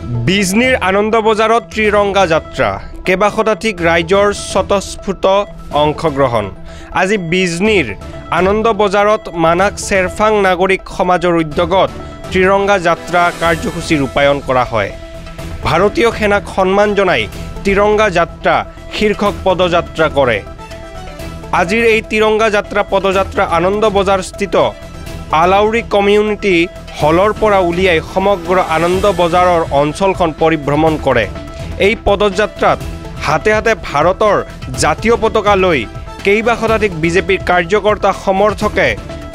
বিজনীৰ আনন্দ বজাৰত ত্ৰিৰংগা যাত্ৰা কেবা শতাধিক ৰাইজৰ স্বতঃস্ফূৰ্ত অংশগ্ৰহণ। আজি বিজনীৰ আনন্দ বজাৰত মানাক চেৰফাং নাগৰিক সমাজৰ উদ্যোগত ত্ৰিৰংগা যাত্ৰা কাৰ্যসূচী ৰূপায়ণ কৰা হয়। ভাৰতীয় সেনাক সন্মান জনাই ত্ৰিৰংগা যাত্ৰা শীৰ্ষক পদযাত্ৰা কৰে। আজিৰ এই ত্ৰিৰংগা যাত্ৰা পদযাত্ৰা আনন্দ বজাৰ স্থিত আলাউৰি কমিউনিটি হলৰ পৰা উলিয়াই সমগ্ৰ আনন্দ বজাৰৰ অঞ্চলখন পৰিভ্ৰমণ কৰে। এই পদযাত্ৰাত হাতে হাতে ভাৰতৰ জাতীয় পতাকা লৈ কেইবা শতাধিক বিজেপিৰ কাৰ্যকৰ্তা সমৰ্থকে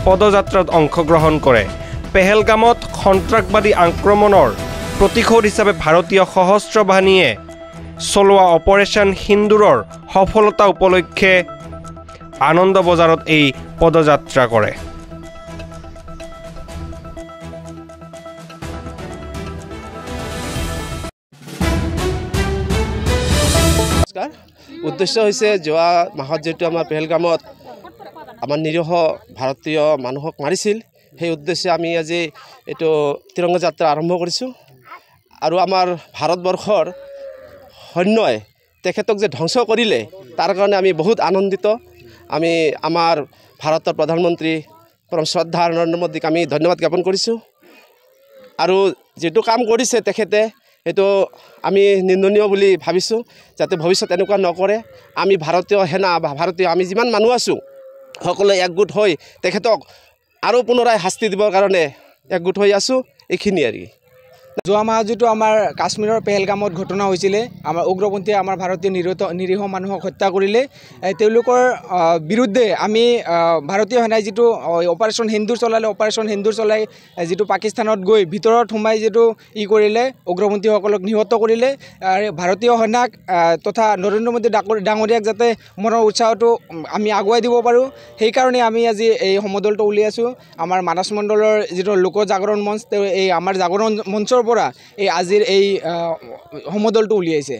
পদযাত্ৰাত অংশগ্ৰহণ কৰে। পেহেলগামত সন্ত্ৰাসবাদী আক্ৰমণৰ প্ৰতিশোধ হিচাপে ভাৰতীয় সশস্ত্ৰ বাহিনীয়ে চলোৱা অপাৰেশ্যন সিন্দুৰৰ সফলতা উপলক্ষে আনন্দ বজাৰত এই পদযাত্ৰা কৰে। উদ্দেশ্য হৈছে যোৱা মাহত যেটো আমাৰ পেহেলগামত আমাৰ নিৰীহ ভাৰতীয় মানুহক মাৰিছিল, সেই উদ্দেশ্যে আমি আজি এইটো ত্ৰিৰংগা যাত্ৰা আৰম্ভ কৰিছোঁ। আৰু আমাৰ ভাৰতবৰ্ষৰ সৈন্যই তেখেতক যে ধ্বংস কৰিলে তাৰ কাৰণে আমি বহুত আনন্দিত। আমি আমাৰ ভাৰতৰ প্ৰধানমন্ত্ৰী পৰম শ্ৰদ্ধা নৰেন্দ্ৰ মোদীক আমি ধন্যবাদ জ্ঞাপন কৰিছোঁ। আৰু যেটো কাম কৰিছে তেখেতে এইটো আমি নিন্দনীয় বুলি ভাবিছোঁ, যাতে ভৱিষ্যত এনেকুৱা নকৰে। আমি ভাৰতীয় সেনা বা ভাৰতীয় আমি যিমান মানুহ আছোঁ সকলোৱে একগোট হৈ তেখেতক আৰু পুনৰাই শাস্তি দিবৰ কাৰণে একগোট হৈ আছোঁ। এইখিনি আৰু যোৱা মাহ যেটো আমাৰ কাশ্মীৰৰ পেহেলগামত ঘটনা হৈছিলে, আমাৰ উগ্ৰপন্থীয়ে আমাৰ ভাৰতীয় নিৰীহ মানুহক হত্যা কৰিলে, তেওঁলোকৰ বিৰুদ্ধে আমি ভাৰতীয় সেনাই যেটো অপাৰেশ্যন সিন্দুৰ চলাই যেটো পাকিস্তানত গৈ ভিতৰত সোমাই যেটো কৰিলে উগ্ৰপন্থীসকলক নিহত কৰিলে। ভাৰতীয় সেনাক তথা নৰেন্দ্ৰ মোদী ডাঙৰীয়াক যাতে মনৰ উৎসাহটো আমি আগুৱাই দিব পাৰোঁ, সেইকাৰণে আমি আজি এই সমদলটো উলিয়াইছোঁ। আমাৰ মানস মণ্ডলৰ যেটো লোক জাগৰণ মঞ্চ, এই আমাৰ জাগৰণ মঞ্চৰ পৰা এই আজিৰ এই সমদলটো উলিয়াইছে।